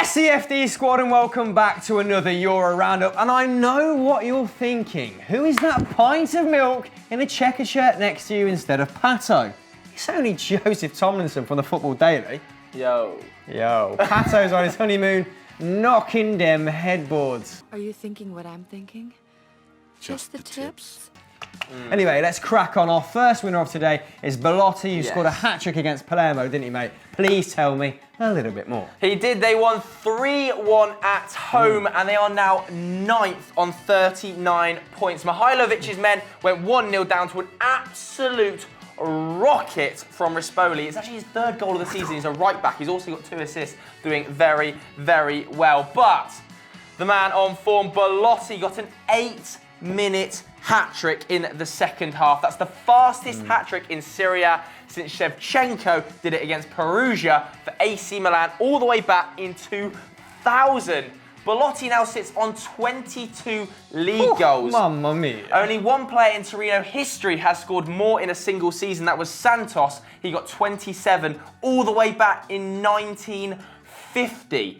Yes, CFD squad, and welcome back to another Euro Roundup. And I know what you're thinking. Who is that pint of milk in a checkered shirt next to you instead of Pato? It's only Joseph Tomlinson from the Football Daily. Yo. Pato's on his honeymoon, knocking them headboards. Are you thinking what I'm thinking? Just the tips? Anyway, let's crack on. Our first winner of today is Belotti, who scored a hat-trick against Palermo, didn't he, mate? Please tell me a little bit more. He did. They won 3-1 at home, and they are now 9th on 39 points. Mihailovic's men went 1-0 down to an absolute rocket from Rispoli. It's actually his third goal of the season. He's a right-back. He's also got 2 assists, doing very, very well. But the man on form, Belotti, got an 8-minute hat-trick in the second half. That's the fastest hat-trick in Serie A since Shevchenko did it against Perugia for AC Milan all the way back in 2000. Belotti now sits on 22 league goals. Mamma mia. Only one player in Torino history has scored more in a single season. That was Santos. He got 27 all the way back in 1950.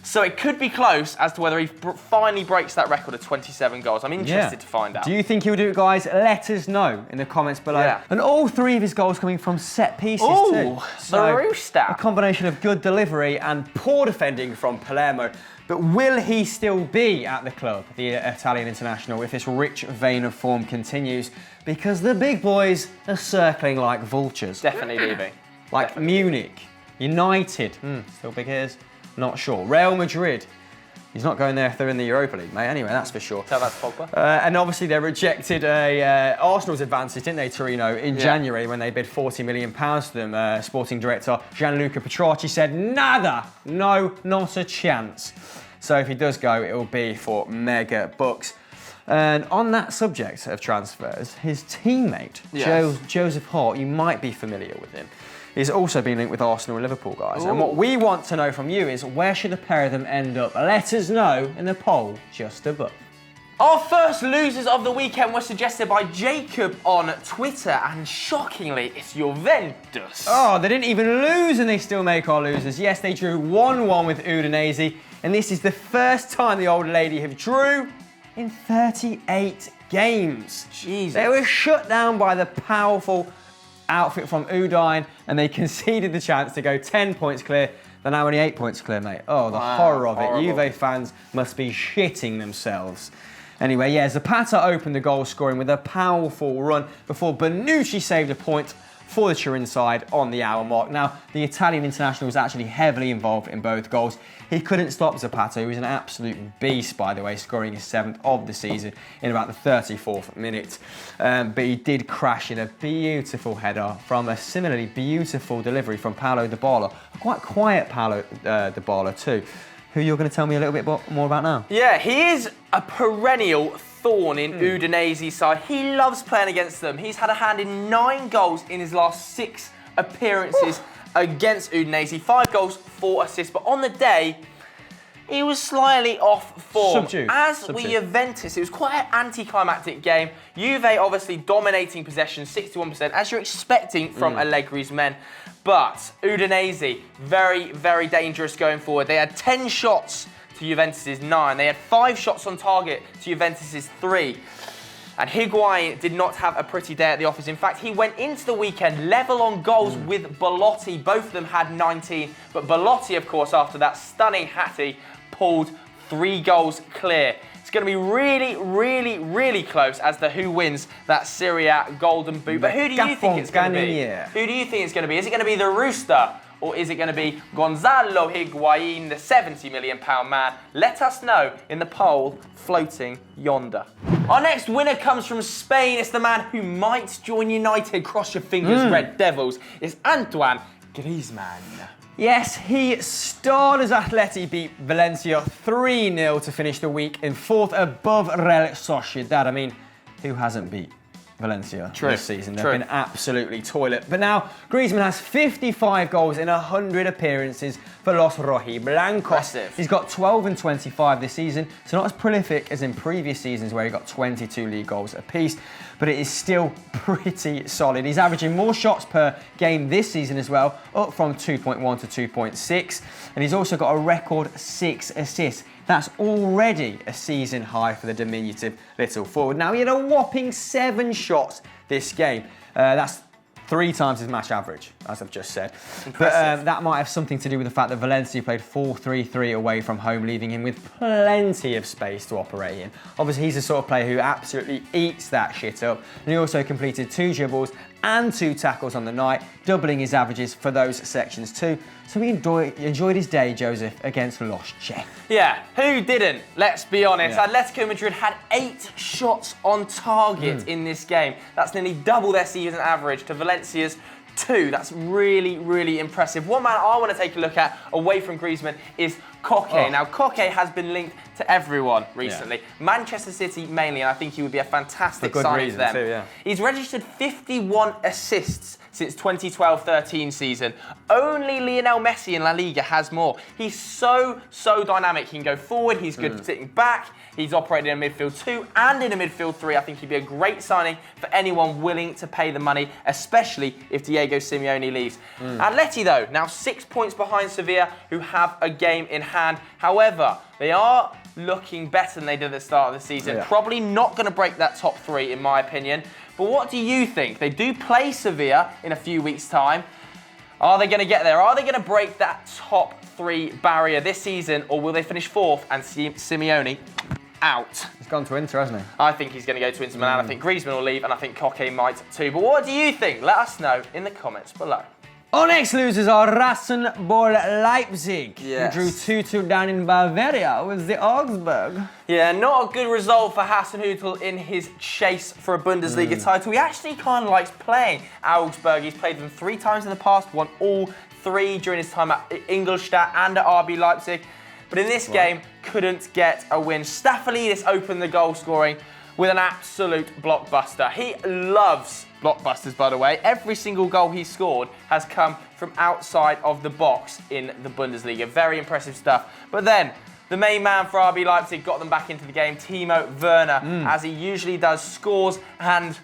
So it could be close as to whether he finally breaks that record of 27 goals. I'm interested to find out. Do you think he'll do it, guys? Let us know in the comments below. Yeah. And all 3 of his goals coming from set pieces too. The Rooster. A combination of good delivery and poor defending from Palermo. But will he still be at the club, the Italian international, if this rich vein of form continues? Because the big boys are circling like vultures. Definitely leaving. Like Munich, United, still big ears. Not sure. Real Madrid. He's not going there if they're in the Europa League, mate. Anyway, that's for sure. Tell that to Pogba. And obviously they rejected Arsenal's advances, didn't they, Torino, in January when they bid £40 million to them. Sporting director Gianluca Petracci said, nada, no, not a chance. So if he does go, it will be for mega bucks. And on that subject of transfers, his teammate, Joseph Hart, you might be familiar with him, is also being linked with Arsenal and Liverpool, guys. Ooh. And what we want to know from you is, where should the pair of them end up? Let us know in the poll just above. Our first losers of the weekend were suggested by Jacob on Twitter, and shockingly, it's Juventus. Oh, they didn't even lose and they still make our losers. Yes, they drew 1-1 with Udinese, and this is the first time the old lady have drew in 38 games. Jesus. They were shut down by the powerful outfit from Udine, and they conceded the chance to go 10 points clear. They're now only 8 points clear, mate. Oh, the horror of it. Juve fans must be shitting themselves. Anyway, Zapata opened the goal scoring with a powerful run before Bonucci saved a point for the Turin side on the hour mark. Now, the Italian international was actually heavily involved in both goals. He couldn't stop Zapata, who was an absolute beast, by the way, scoring his 7th of the season in about the 34th minute. But he did crash in a beautiful header from a similarly beautiful delivery from Paulo Dybala. A quite quiet Paulo Dybala too, who you're going to tell me a little bit more about now. Yeah, he is a perennial thorn in Udinese's side. He loves playing against them. He's had a hand in 9 goals in his last 6 appearances against Udinese. 5 goals, 4 assists. But on the day, he was slightly off form. Subdued. Were Juventus. It was quite an anticlimactic game. Juve obviously dominating possession, 61%, as you're expecting from Allegri's men. But Udinese, very, very dangerous going forward. They had 10 shots to Juventus's 9. They had 5 shots on target to Juventus's 3. And Higuain did not have a pretty day at the office. In fact, he went into the weekend level on goals with Belotti. Both of them had 19. But Belotti, of course, after that stunning hattie, pulled 3 goals clear. It's going to be really, really, really close as to who wins that Serie A Golden Boot. But who do you think it's going to be? Who do you think it's going to be? Is it going to be the Rooster? Or is it going to be Gonzalo Higuain, the £70 million man? Let us know in the poll floating yonder. Our next winner comes from Spain. It's the man who might join United. Cross your fingers, Red Devils. It's Antoine Griezmann. Yes, he starred as Atleti beat Valencia 3-0 to finish the week in 4th above Real Sociedad. I mean, who hasn't beat Valencia True, this season. They've true. been absolutely toilet. But now Griezmann has 55 goals in 100 appearances for Los Rojiblancos. Impressive. He's got 12 and 25 this season, so not as prolific as in previous seasons where he got 22 league goals apiece, but it is still pretty solid. He's averaging more shots per game this season as well, up from 2.1 to 2.6, and he's also got a record 6 assists. That's already a season high for the diminutive little forward. Now, he had a whopping 7 shots this game. That's 3 times his match average, as I've just said. But that might have something to do with the fact that Valencia played 4-3-3 away from home, leaving him with plenty of space to operate in. Obviously, he's the sort of player who absolutely eats that shit up. And he also completed 2 dribbles and 2 tackles on the night, doubling his averages for those sections too. So he enjoyed his day, Joseph, against Los Che. Yeah, who didn't? Let's be honest. Yeah. Atletico Madrid had 8 shots on target in this game. That's nearly double their season average to Valencia's 2. That's really, really impressive. One man I want to take a look at away from Griezmann is Koke. Oh. Now, Koke has been linked to everyone recently. Manchester City mainly, and I think he would be a fantastic For good signing reason for them. too, yeah. He's registered 51 assists since 2012-13 season. Only Lionel Messi in La Liga has more. He's so dynamic. He can go forward, he's good sitting back, he's operated in a midfield 2 and in a midfield 3. I think he'd be a great signing for anyone willing to pay the money, especially if Diego Simeone leaves. Atleti, though, now 6 points behind Sevilla, who have a game in hand. However, they are looking better than they did at the start of the season. Yeah. Probably not going to break that top 3, in my opinion. But what do you think? They do play Sevilla in a few weeks' time. Are they going to get there? Are they going to break that top 3 barrier this season, or will they finish 4th and Simeone out? He's gone to Inter, hasn't he? I think he's going to go to Inter Milan. I think Griezmann will leave, and I think Koke might too. But what do you think? Let us know in the comments below. Our next losers are Rasenball Leipzig, Yes. who drew 2-2 down in Bavaria with the Augsburg. Yeah, not a good result for Hasenhüttl in his chase for a Bundesliga title. He actually kind of likes playing Augsburg. He's played them 3 times in the past, won all 3 during his time at Ingolstadt and at RB Leipzig. But in this game, couldn't get a win. Staphylides opened the goal scoring with an absolute blockbuster. He loves blockbusters, by the way. Every single goal he scored has come from outside of the box in the Bundesliga. Very impressive stuff. But then, the main man for RB Leipzig got them back into the game, Timo Werner, as he usually does, scores, and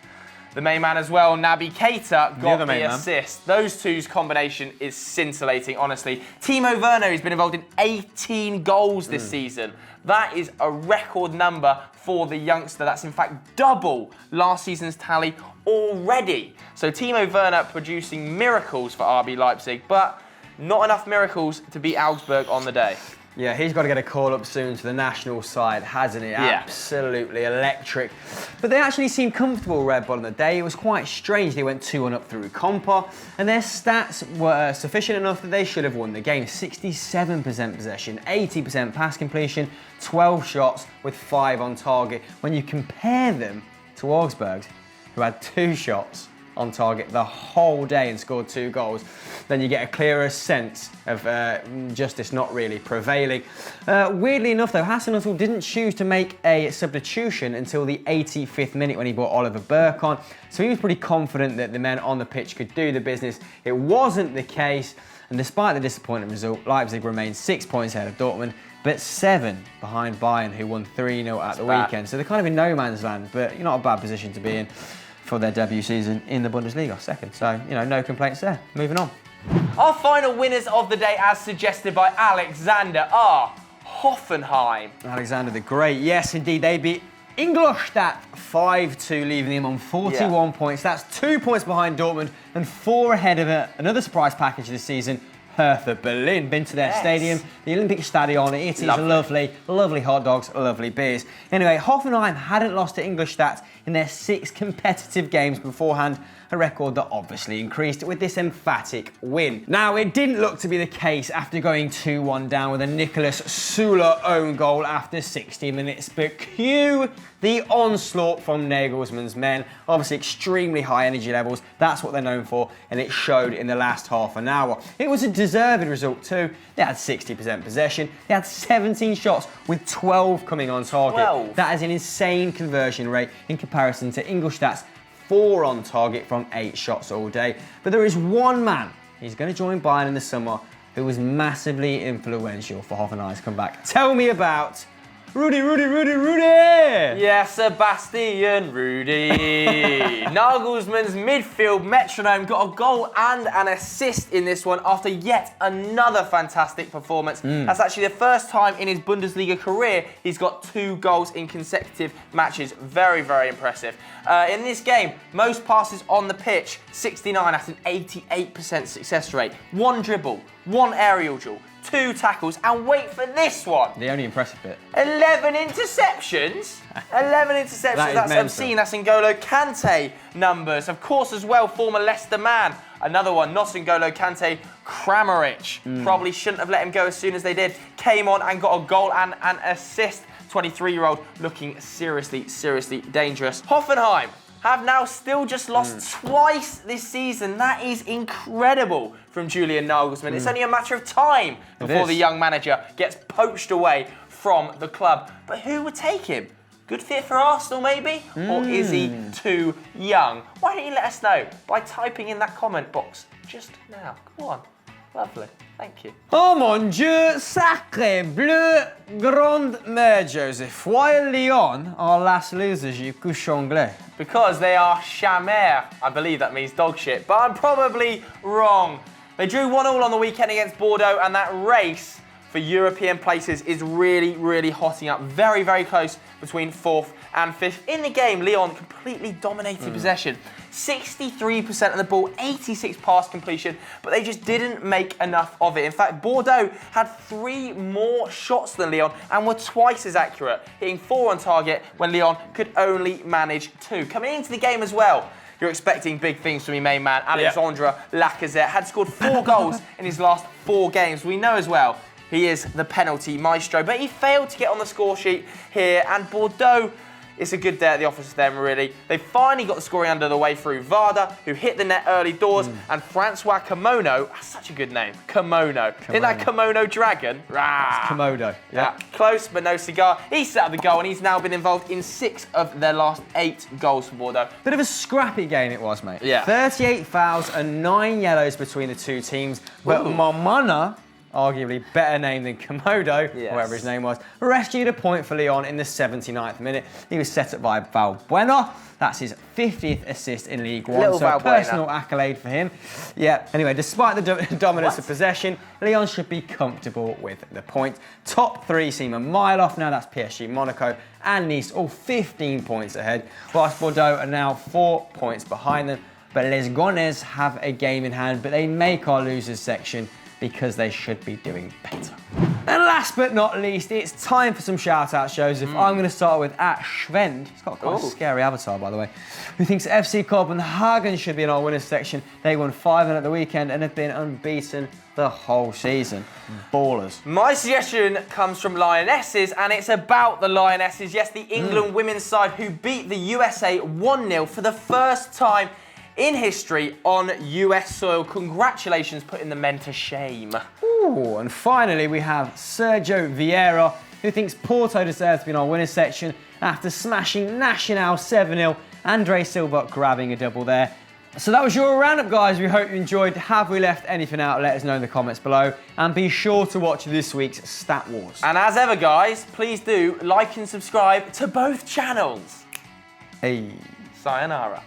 the main man as well, Naby Keita, got the assist. Those two's combination is scintillating, honestly. Timo Werner has been involved in 18 goals this season. That is a record number for the youngster. That's in fact double last season's tally already. So Timo Werner producing miracles for RB Leipzig, but not enough miracles to beat Augsburg on the day. Yeah, he's got to get a call up soon to the national side, hasn't he? Yeah. Absolutely electric. But they actually seemed comfortable, Red Bull, on the day. It was quite strange. They went 2-1 up through Compa, and their stats were sufficient enough that they should have won the game. 67% possession, 80% pass completion, 12 shots with 5 on target. When you compare them to Augsburg, who had 2 shots on target the whole day and scored 2 goals, then you get a clearer sense of justice not really prevailing. Weirdly enough though, Hasenhüttl didn't choose to make a substitution until the 85th minute when he brought Oliver Burke on, so he was pretty confident that the men on the pitch could do the business. It wasn't the case, and despite the disappointing result, Leipzig remained 6 points ahead of Dortmund, but 7 behind Bayern, who won 3-0 at the weekend. So they're kind of in no man's land, but not a bad position to be in for their debut season in the Bundesliga, second. So, no complaints there. Moving on. Our final winners of the day, as suggested by Alexander, are Hoffenheim. Alexander the Great, yes indeed. They beat Ingolstadt 5-2, leaving them on 41 points. That's 2 points behind Dortmund and 4 ahead of another surprise package this season, Hertha Berlin. Been to their stadium, the Olympic Stadion. It is lovely, lovely hot dogs, lovely beers. Anyway, Hoffenheim hadn't lost to Ingolstadt in their 6 competitive games beforehand, a record that obviously increased with this emphatic win. Now, it didn't look to be the case after going 2-1 down with a Nicolas Süle own goal after 60 minutes, but cue the onslaught from Nagelsmann's men. Obviously extremely high energy levels, that's what they're known for, and it showed in the last half an hour. It was a deserved result too. They had 60% possession, they had 17 shots with 12 coming on target. 12. That is an insane conversion rate in comparison to Ingolstadt's 4 on target from 8 shots all day. But there is one man, he's going to join Bayern in the summer, who was massively influential for Hoffenheim's comeback. Tell me about Rudy! Yeah, Sebastian Rudy. Nagelsmann's midfield metronome got a goal and an assist in this one after yet another fantastic performance. That's actually the first time in his Bundesliga career he's got 2 goals in consecutive matches. Very, very impressive. In this game, most passes on the pitch, 69 at an 88% success rate. 1 dribble, 1 aerial duel, 2 tackles, and wait for this one. The only impressive bit. 11 interceptions. 11 interceptions. That's obscene. That's N'Golo Kante numbers. Of course, as well, former Leicester man. Another one, not N'Golo Kante, Kramaric. Probably shouldn't have let him go as soon as they did. Came on and got a goal and an assist. 23-year-old looking seriously, seriously dangerous. Hoffenheim have now still just lost twice this season. That is incredible from Julian Nagelsmann. It's only a matter of time before the young manager gets poached away from the club. But who would take him? Good fit for Arsenal, maybe? Or is he too young? Why don't you let us know by typing in that comment box just now? Come on. Lovely. Thank you. Oh mon Dieu, sacré bleu, grande mère, Joseph. While Lyon are last losers, you couche anglais. Because they are chamère. I believe that means dog shit, but I'm probably wrong. They drew 1-1 on the weekend against Bordeaux, and that race for European places is really, really hotting up. Very, very close between 4th and 5th. In the game, Lyon completely dominated possession. 63% of the ball, 86 pass completion, but they just didn't make enough of it. In fact, Bordeaux had 3 more shots than Lyon and were twice as accurate, hitting 4 on target when Lyon could only manage 2. Coming into the game as well, you're expecting big things from your main man, Alexandre Lacazette. Had scored 4 goals in his last 4 games. We know as well he is the penalty maestro, but he failed to get on the score sheet here, and Bordeaux, it's a good day at the office for them, really. They finally got the scoring under the way through Varda, who hit the net early doors, and Francois Kimono, that's such a good name, Kimono. Isn't that Kimono Dragon? That's Komodo. Yeah. Close, but no cigar. He set up the goal, and he's now been involved in 6 of their last 8 goals for Bordeaux. Bit of a scrappy game it was, mate. Yeah. 38 fouls and 9 yellows between the 2 teams, but Momana, arguably better name than Komodo, whatever his name was, rescued a point for Lyon in the 79th minute. He was set up by Valbuena. That's his 50th assist in League One, Little so a Valbuena. personal accolade for him. Yeah, anyway, despite the dominance of possession, Lyon should be comfortable with the point. Top 3 seem a mile off now. That's PSG, Monaco and Nice, all 15 points ahead, whilst Bordeaux are now 4 points behind them. But Les Gones have a game in hand, but they make our losers section because they should be doing better. And last but not least, it's time for some shout-out shows. I'm going to start with @Schwend. He's got quite a scary avatar, by the way, who thinks FC Copenhagen should be in our winners section. They won 5-0 at the weekend and have been unbeaten the whole season. Ballers. My suggestion comes from Lionesses, and it's about the Lionesses. Yes, the England women's side who beat the USA 1-0 for the first time in history on US soil. Congratulations, putting the men to shame. Ooh, and finally we have Sergio Vieira, who thinks Porto deserves to be in our winners section after smashing Nacional 7-0. Andre Silva grabbing a double there. So that was your roundup, guys. We hope you enjoyed. Have we left anything out? Let us know in the comments below. And be sure to watch this week's Stat Wars. And as ever, guys, please do like and subscribe to both channels. Hey. Sayonara.